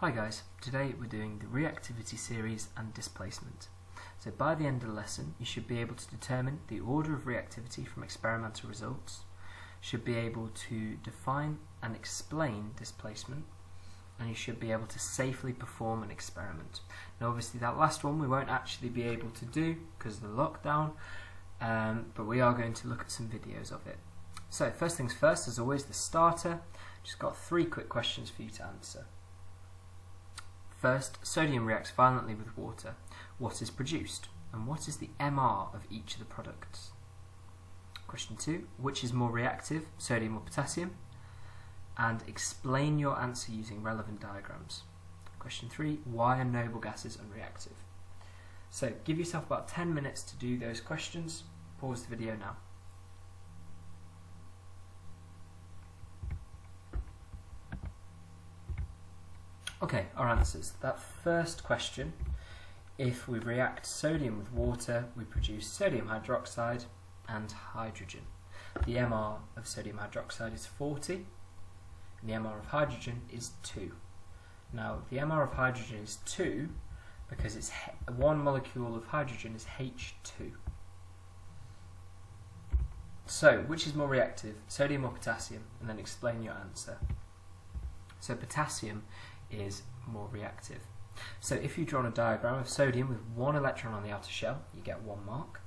Hi guys, today we're doing the Reactivity Series and Displacement. So by the end of the lesson you should be able to determine the order of reactivity from experimental results, should be able to define and explain displacement, and you should be able to safely perform an experiment. Now obviously that last one we won't actually be able to do because of the lockdown, but we are going to look at some videos of it. So first things first, as always, the starter. Just got 3 quick questions for you to answer. First, sodium reacts violently with water. What is produced? And what is the MR of each of the products? Question 2, which is more reactive, sodium or potassium? And explain your answer using relevant diagrams. Question 3, why are noble gases unreactive? So give yourself about 10 minutes to do those questions. Pause the video now. Okay, our answers. That first question, if we react sodium with water, we produce sodium hydroxide and hydrogen. The MR of sodium hydroxide is 40, and the MR of hydrogen is 2. Now, the MR of hydrogen is 2 because it's one molecule of hydrogen is H2. So, which is more reactive, sodium or potassium? And then explain your answer. So, potassium is more reactive. So if you draw a diagram of sodium with 1 electron on the outer shell, you get 1 mark,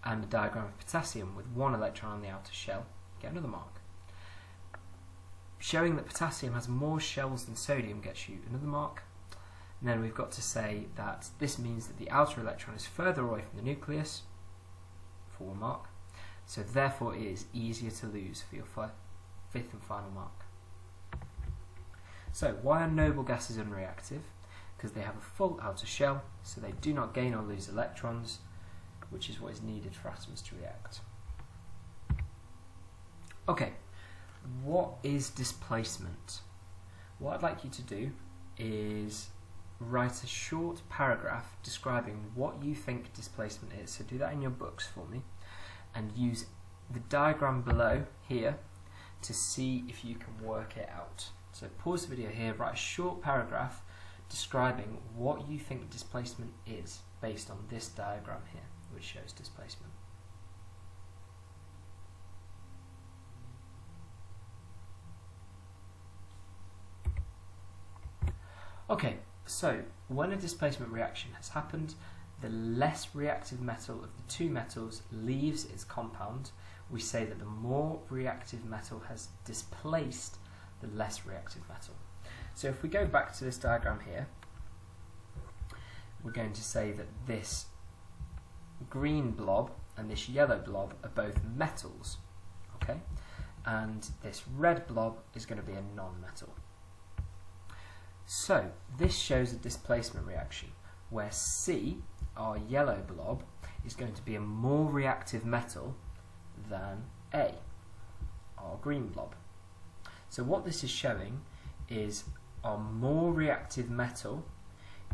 and a diagram of potassium with 1 electron on the outer shell, you get another mark. Showing that potassium has more shells than sodium gets you another mark. And then we've got to say that this means that the outer electron is further away from the nucleus, for 1 mark, so therefore it is easier to lose for your 5th and final mark. So, why are noble gases unreactive? Because they have a full outer shell, so they do not gain or lose electrons, which is what is needed for atoms to react. Okay, what is displacement? What I'd like you to do is write a short paragraph describing what you think displacement is. So do that in your books for me, and use the diagram below here to see if you can work it out. So pause the video here, write a short paragraph describing what you think displacement is based on this diagram here, which shows displacement. Okay, so when a displacement reaction has happened, the less reactive metal of the 2 metals leaves its compound. We say that the more reactive metal has displaced the less reactive metal. So if we go back to this diagram here, we're going to say that this green blob and this yellow blob are both metals, okay? And this red blob is going to be a non-metal. So this shows a displacement reaction where C, our yellow blob, is going to be a more reactive metal than A, our green blob. So what this is showing is our more reactive metal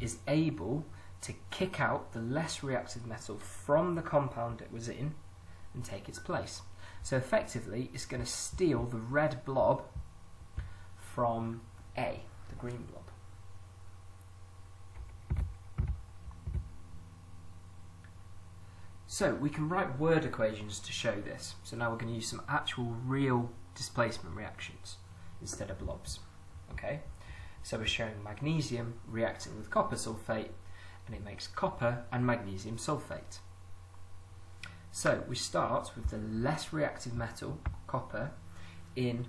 is able to kick out the less reactive metal from the compound it was in and take its place. So effectively it's going to steal the red blob from A, the green blob. So we can write word equations to show this. So now we're going to use some actual real displacement reactions instead of blobs. Okay, so we're showing magnesium reacting with copper sulfate, and it makes copper and magnesium sulfate. So we start with the less reactive metal, copper, in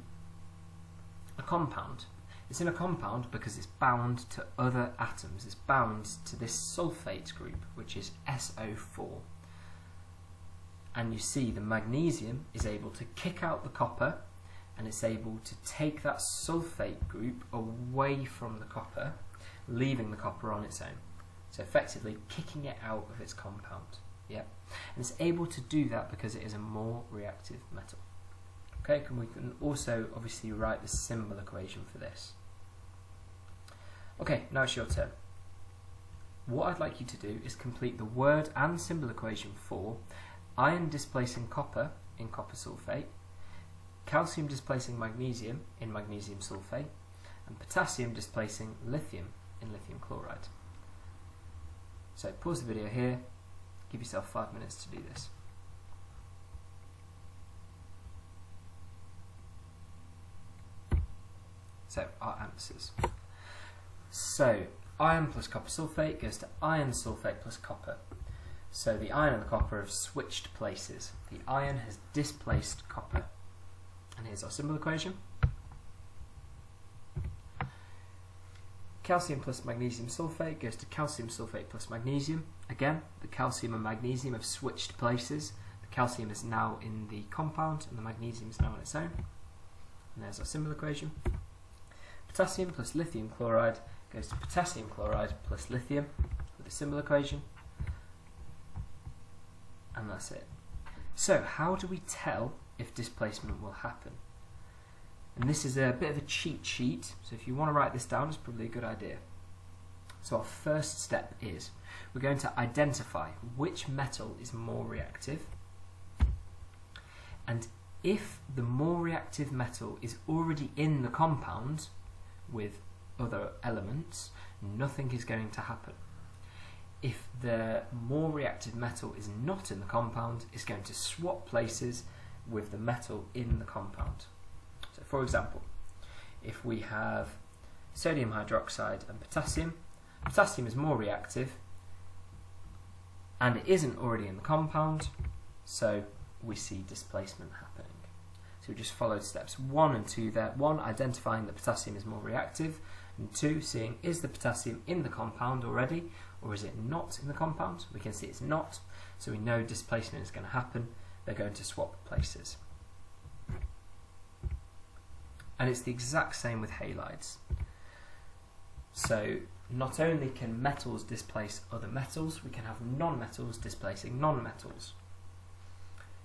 a compound. It's in a compound because it's bound to other atoms. It's bound to this sulfate group, which is SO4. And you see the magnesium is able to kick out the copper, and it's able to take that sulfate group away from the copper, leaving the copper on its own. So effectively kicking it out of its compound. Yep. And it's able to do that because it is a more reactive metal. Okay, we can also obviously write the symbol equation for this. Okay, now it's your turn. What I'd like you to do is complete the word and symbol equation for iron displacing copper in copper sulfate, calcium displacing magnesium in magnesium sulfate, and potassium displacing lithium in lithium chloride. So pause the video here, give yourself 5 minutes to do this. So our answers. So iron plus copper sulfate goes to iron sulfate plus copper. So the iron and the copper have switched places. The iron has displaced copper. And here's our symbol equation. Calcium plus magnesium sulfate goes to calcium sulfate plus magnesium. Again, the calcium and magnesium have switched places. The calcium is now in the compound and the magnesium is now on its own. And there's our symbol equation. Potassium plus lithium chloride goes to potassium chloride plus lithium with a symbol equation. And that's it. So how do we tell if displacement will happen? And this is a bit of a cheat sheet, so if you want to write this down, it's probably a good idea. So our first step is we're going to identify which metal is more reactive, and if the more reactive metal is already in the compound with other elements, nothing is going to happen. If the more reactive metal is not in the compound, it's going to swap places with the metal in the compound. So for example, if we have sodium hydroxide and potassium, potassium is more reactive and it isn't already in the compound, so we see displacement happening. So we just followed steps 1 and 2 there. 1, identifying that potassium is more reactive, and 2, seeing is the potassium in the compound already or is it not in the compound. We can see it's not, so we know displacement is going to happen. They're going to swap places. And it's the exact same with halides. So not only can metals displace other metals, we can have non-metals displacing non-metals.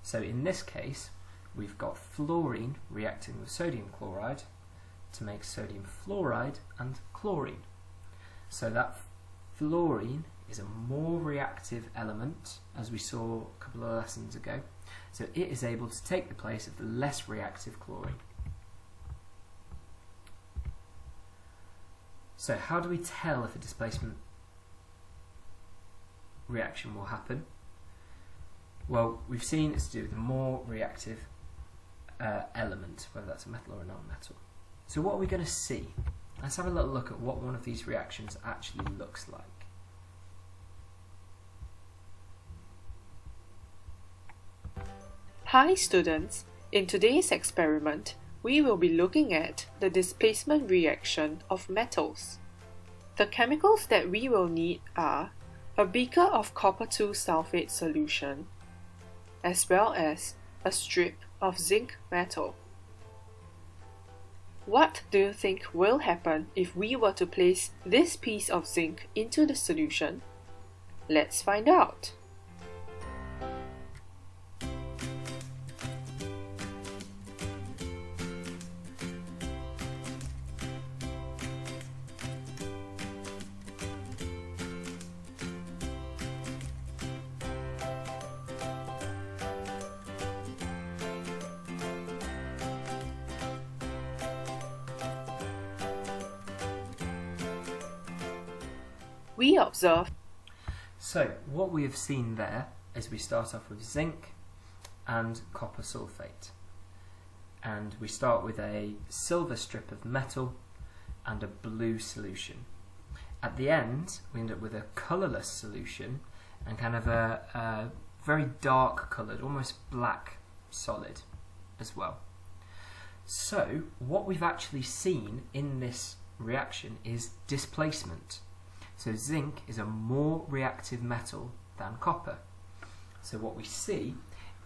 So in this case, we've got fluorine reacting with sodium chloride to make sodium fluoride and chlorine. So that fluorine is a more reactive element, as we saw a couple of lessons ago. So it is able to take the place of the less reactive chlorine. So how do we tell if a displacement reaction will happen? Well, we've seen it's to do with a more reactive element, whether that's a metal or a non-metal. So what are we going to see? Let's have a little look at what one of these reactions actually looks like. Hi students, in today's experiment, we will be looking at the displacement reaction of metals. The chemicals that we will need are a beaker of copper 2 sulfate solution, as well as a strip of zinc metal. What do you think will happen if we were to place this piece of zinc into the solution? Let's find out. We observe. So what we have seen there is we start off with zinc and copper sulfate, and we start with a silver strip of metal and a blue solution. At the end we end up with a colourless solution and kind of a very dark coloured, almost black solid as well. So what we've actually seen in this reaction is displacement. So zinc is a more reactive metal than copper. So what we see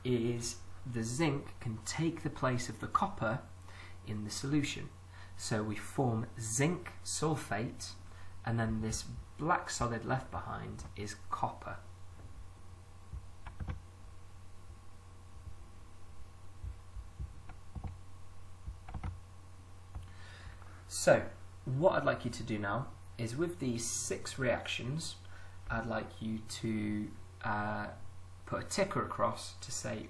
is the zinc can take the place of the copper in the solution. So we form zinc sulfate, and then this black solid left behind is copper. So what I'd like you to do now is, with these 6 reactions, I'd like you to put a ticker across to say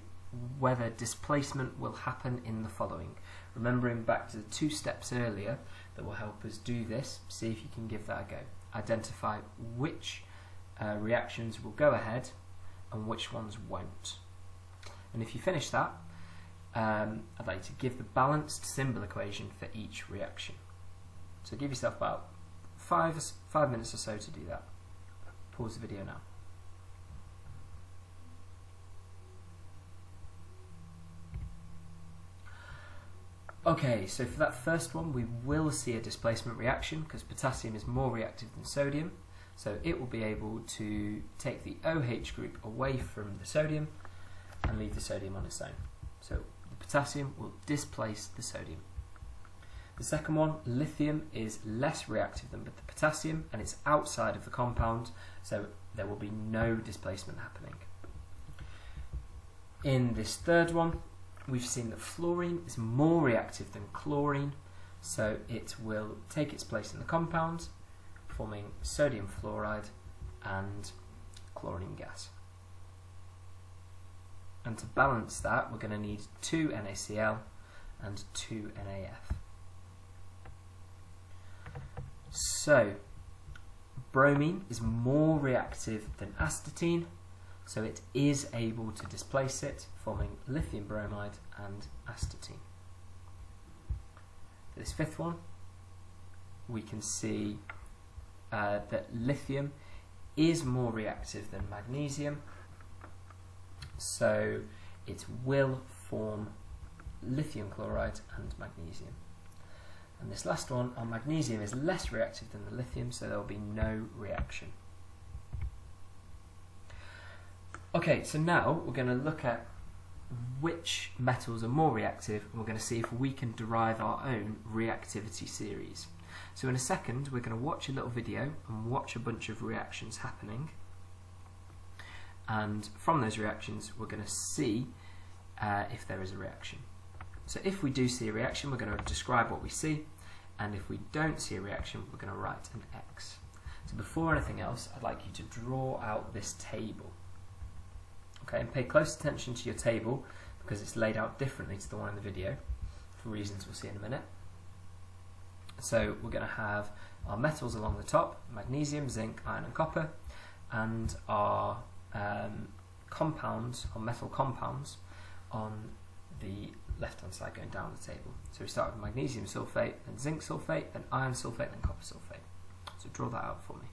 whether displacement will happen in the following. Remembering back to the 2 steps earlier, that will help us do this. See if you can give that a go. Identify which reactions will go ahead and which ones won't. And if you finish that, I'd like to give the balanced symbol equation for each reaction. So give yourself about 5 minutes or so to do that. Pause the video now. Okay, so for that first one we will see a displacement reaction because potassium is more reactive than sodium, so it will be able to take the OH group away from the sodium and leave the sodium on its own. So the potassium will displace the sodium. The second one, lithium, is less reactive than the potassium and it's outside of the compound, so there will be no displacement happening. In this third one, we've seen that fluorine is more reactive than chlorine, so it will take its place in the compound, forming sodium fluoride and chlorine gas. And to balance that, we're going to need 2 NaCl and 2 NaF. So, bromine is more reactive than astatine, so it is able to displace it, forming lithium bromide and astatine. For this fifth one, we can see that lithium is more reactive than magnesium, so it will form lithium chloride and magnesium. And this last one, our magnesium is less reactive than the lithium, so there will be no reaction. Okay, so now we're going to look at which metals are more reactive, and we're going to see if we can derive our own reactivity series. So in a second, we're going to watch a little video and watch a bunch of reactions happening. And from those reactions, we're going to see if there is a reaction. So if we do see a reaction, we're going to describe what we see, and if we don't see a reaction, we're going to write an X. So before anything else, I'd like you to draw out this table. Okay, and pay close attention to your table because it's laid out differently to the one in the video for reasons we'll see in a minute. So we're going to have our metals along the top, magnesium, zinc, iron and copper, and our compounds, or metal compounds, on the left hand side going down the table. So we start with magnesium sulfate, then zinc sulfate, then iron sulfate, then copper sulfate. So draw that out for me.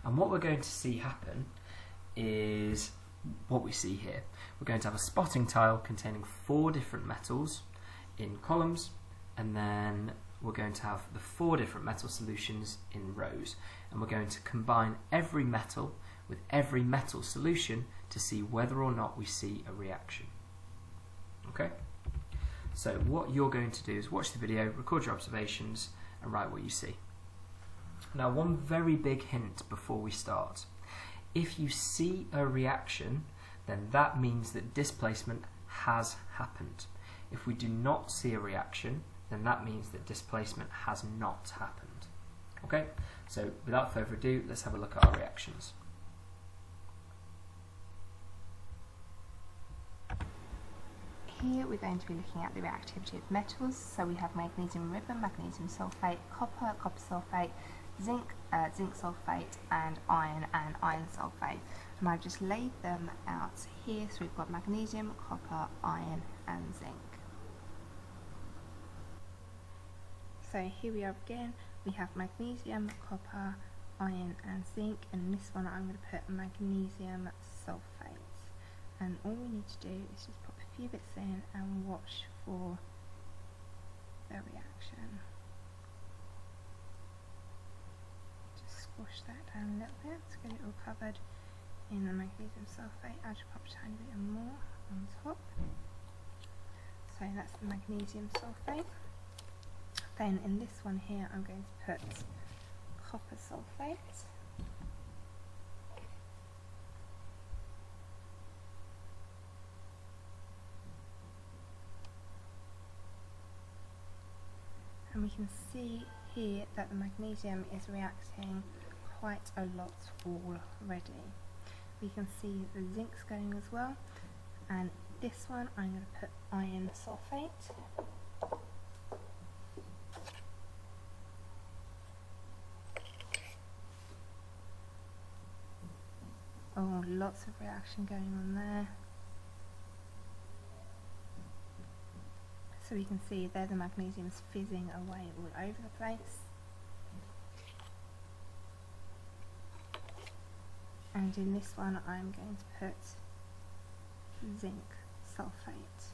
And what we're going to see happen is what we see here. We're going to have a spotting tile containing 4 different metals in columns, and then we're going to have the 4 different metal solutions in rows, and we're going to combine every metal with every metal solution to see whether or not we see a reaction. Okay? So what you're going to do is watch the video, record your observations, and write what you see. Now, one very big hint before we start. If you see a reaction, then that means that displacement has happened. If we do not see a reaction, then that means that displacement has not happened. Okay? So without further ado, let's have a look at our reactions. Here we're going to be looking at the reactivity of metals. So we have magnesium ribbon, magnesium sulfate, copper, copper sulfate, zinc, zinc sulfate, and iron sulfate. And I've just laid them out here. So we've got magnesium, copper, iron, and zinc. So here we are again. We have magnesium, copper, iron, and zinc. And in this one, I'm going to put magnesium sulfate. And all we need to do is just pop a few bits in and watch for the reaction. Just squash that down a little bit to get it all covered in the magnesium sulfate. I'll just pop a tiny bit more on top. So that's the magnesium sulfate. Then in this one here, I'm going to put copper sulfate. And we can see here that the magnesium is reacting quite a lot already. We can see the zinc's going as well, and this one I'm going to put iron sulfate. Oh, lots of reaction going on there. So we can see there the magnesium's fizzing away all over the place. And in this one I'm going to put zinc sulfate.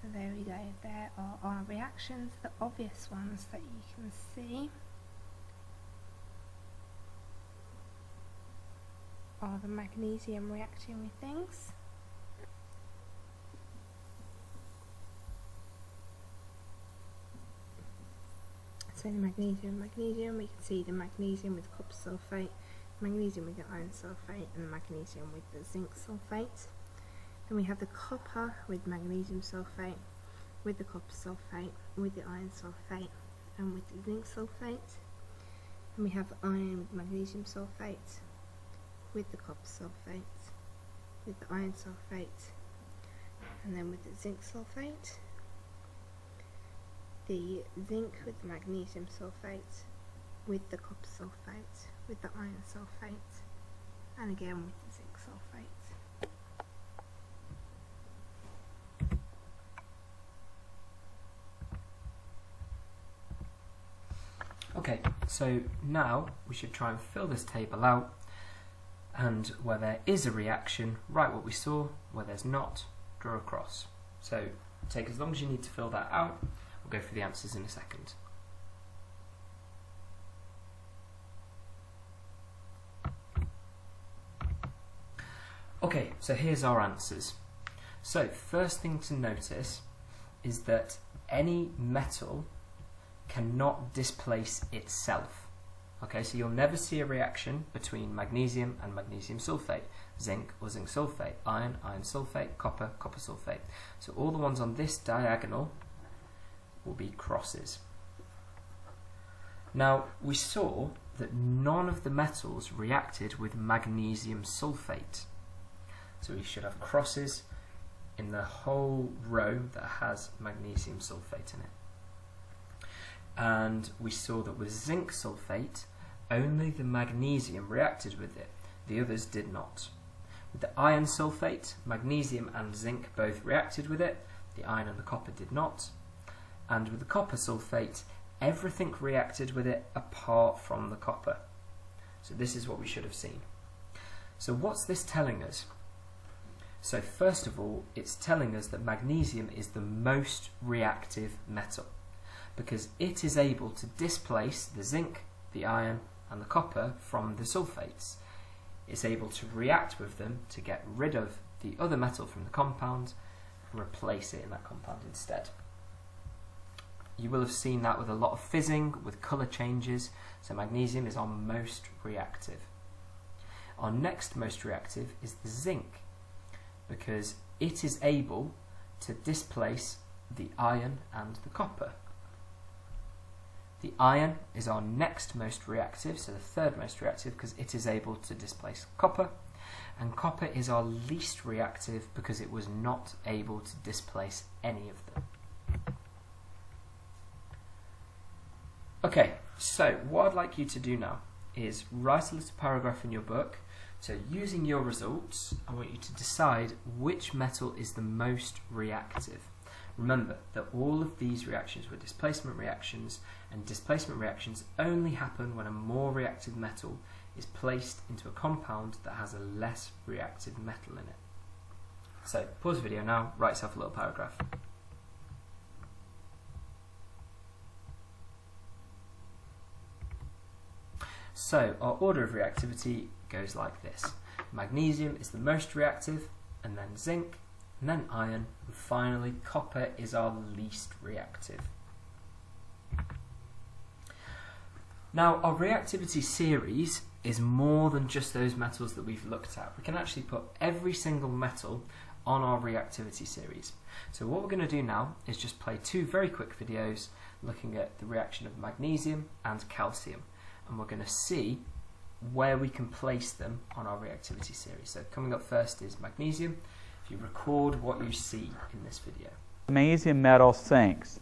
So there we go, there are our reactions, the obvious ones that you can see are the magnesium reacting with things. So the magnesium, we can see the magnesium with copper sulfate, magnesium with the iron sulfate, and the magnesium with the zinc sulfate. Then we have the copper with magnesium sulfate, with the copper sulfate, with the iron sulfate, and with the zinc sulfate. And we have the iron with magnesium sulfate, with the copper sulfate, with the iron sulfate, and then with the zinc sulfate. The zinc with the magnesium sulfate, with the copper sulfate, with the iron sulfate, and again with the zinc sulfate. Okay, so now we should try and fill this table out, and where there is a reaction, write what we saw, where there's not, draw a cross. So take as long as you need to fill that out. We'll go through the answers in a second. Okay, so here's our answers. So first thing to notice is that any metal cannot displace itself. Okay, so you'll never see a reaction between magnesium and magnesium sulfate, zinc or zinc sulfate, iron, iron sulfate, copper, copper sulfate. So all the ones on this diagonal will be crosses. Now we saw that none of the metals reacted with magnesium sulfate. So we should have crosses in the whole row that has magnesium sulfate in it. And we saw that with zinc sulfate, only the magnesium reacted with it, the others did not. With the iron sulfate, magnesium and zinc both reacted with it, the iron and the copper did not. And with the copper sulfate, everything reacted with it apart from the copper. So this is what we should have seen. So what's this telling us? So first of all, it's telling us that magnesium is the most reactive metal, because it is able to displace the zinc, the iron and the copper from the sulfates. It's able to react with them to get rid of the other metal from the compound and replace it in that compound instead. You will have seen that with a lot of fizzing, with colour changes, so magnesium is our most reactive. Our next most reactive is the zinc, because it is able to displace the iron and the copper. The iron is our next most reactive, so the third most reactive, because it is able to displace copper, and copper is our least reactive because it was not able to displace any of them. Okay, so what I'd like you to do now is write a little paragraph in your book. So using your results, I want you to decide which metal is the most reactive. Remember that all of these reactions were displacement reactions, and displacement reactions only happen when a more reactive metal is placed into a compound that has a less reactive metal in it. So pause the video now, write yourself a little paragraph. So our order of reactivity goes like this. Magnesium is the most reactive, and then zinc, and then iron, and finally copper is our least reactive. Now our reactivity series is more than just those metals that we've looked at. We can actually put every single metal on our reactivity series. So what we're going to do now is just play two very quick videos looking at the reaction of magnesium and calcium, and we're going to see where we can place them on our reactivity series. So coming up first is magnesium. If you record what you see in this video. Magnesium metal sinks.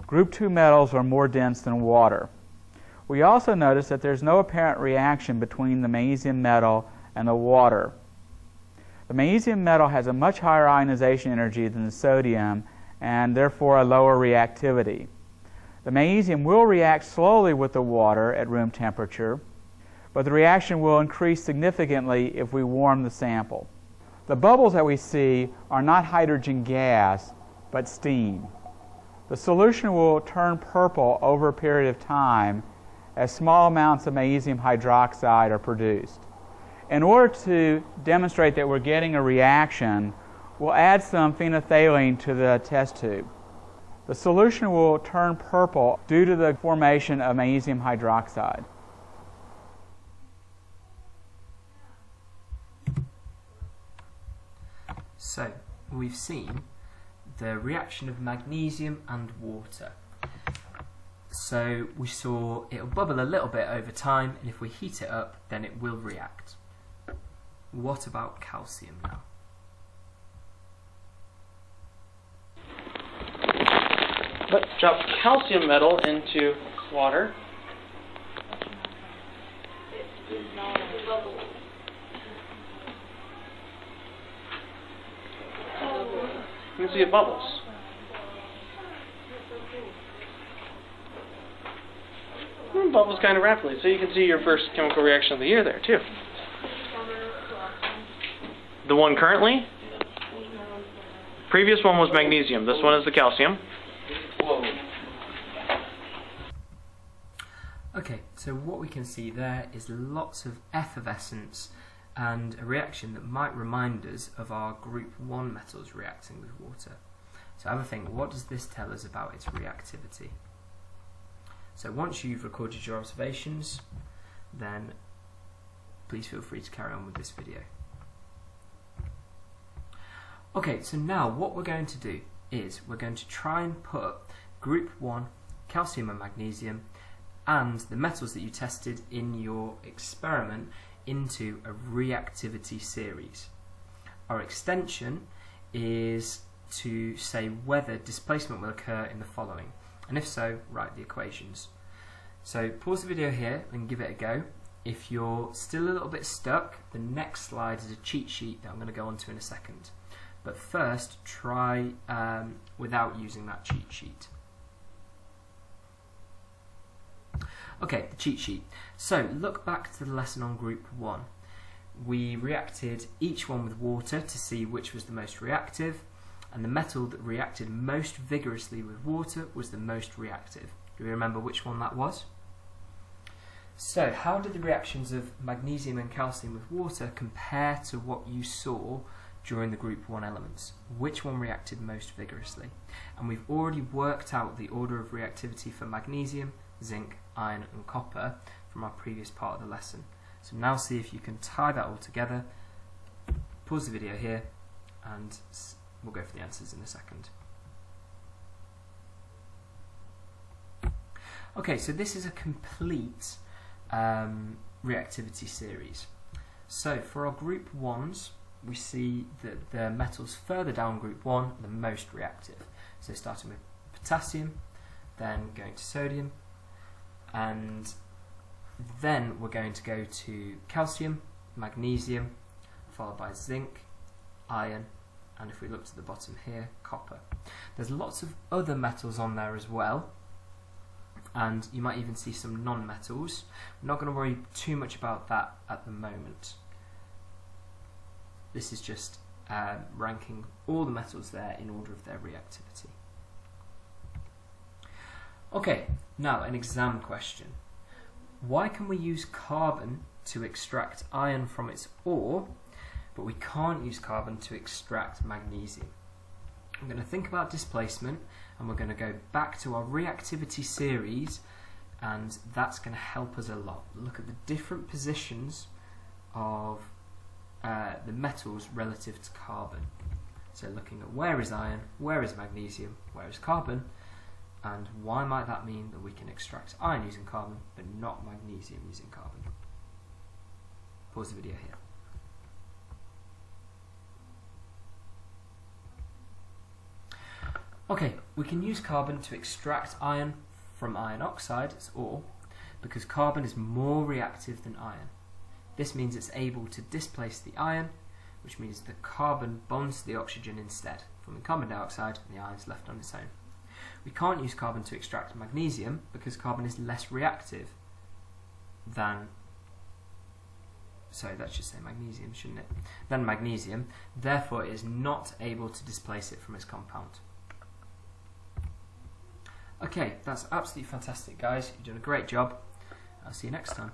Group 2 metals are more dense than water. We also notice that there's no apparent reaction between the magnesium metal and the water. The magnesium metal has a much higher ionization energy than the sodium and therefore a lower reactivity. The magnesium will react slowly with the water at room temperature, but the reaction will increase significantly if we warm the sample. The bubbles that we see are not hydrogen gas, but steam. The solution will turn purple over a period of time as small amounts of magnesium hydroxide are produced. In order to demonstrate that we're getting a reaction, we'll add some phenolphthalein to the test tube. The solution will turn purple due to the formation of magnesium hydroxide. So, we've seen the reaction of magnesium and water. So we saw it'll bubble a little bit over time, and if we heat it up, then it will react. What about calcium now? Let's drop calcium metal into water. You can see it bubbles. It bubbles kind of rapidly, so you can see your first chemical reaction of the year there too. The one currently? Previous one was magnesium. This one is the calcium. Okay, so what we can see there is lots of effervescence and a reaction that might remind us of our group 1 metals reacting with water. So have a think, what does this tell us about its reactivity? So once you've recorded your observations, then please feel free to carry on with this video. Okay, so now what we're going to do is we're going to try and put group 1 calcium and magnesium and the metals that you tested in your experiment into a reactivity series. Our extension is to say whether displacement will occur in the following, and if so, write the equations. So pause the video here and give it a go. If you're still a little bit stuck, the next slide is a cheat sheet that I'm going to go on to in a second. But first, try without using that cheat sheet. Okay, the cheat sheet. So look back to the lesson on group 1. We reacted each one with water to see which was the most reactive, and the metal that reacted most vigorously with water was the most reactive. Do you remember which one that was? So how did the reactions of magnesium and calcium with water compare to what you saw during the group 1 elements? Which one reacted most vigorously? And we've already worked out the order of reactivity for magnesium, zinc, iron and copper from our previous part of the lesson. So now see if you can tie that all together. Pause the video here and we'll go for the answers in a second. Okay, so this is a complete reactivity series. So for our group 1s, we see that the metals further down group 1 are the most reactive. So starting with potassium, then going to sodium, and then we're going to go to calcium, magnesium, followed by zinc, iron, and if we look to the bottom here, copper. There's lots of other metals on there as well, and you might even see some non-metals. I'm not going to worry too much about that at the moment. This is just ranking all the metals there in order of their reactivity. Okay, now an exam question. Why can we use carbon to extract iron from its ore, but we can't use carbon to extract magnesium? I'm going to think about displacement, and we're going to go back to our reactivity series, and that's going to help us a lot. Look at the different positions of the metals relative to carbon. So looking at where is iron, where is magnesium, where is carbon, and why might that mean that we can extract iron using carbon but not magnesium using carbon? Pause the video here. Okay, we can use carbon to extract iron from iron oxide, its ore, because carbon is more reactive than iron. This means it's able to displace the iron, which means the carbon bonds to the oxygen instead, forming carbon dioxide, and the iron is left on its own. We can't use carbon to extract magnesium because carbon is less reactive than, sorry, that should say magnesium, shouldn't it? Than magnesium, therefore it is not able to displace it from its compound. Okay, that's absolutely fantastic, guys. You've done a great job. I'll see you next time.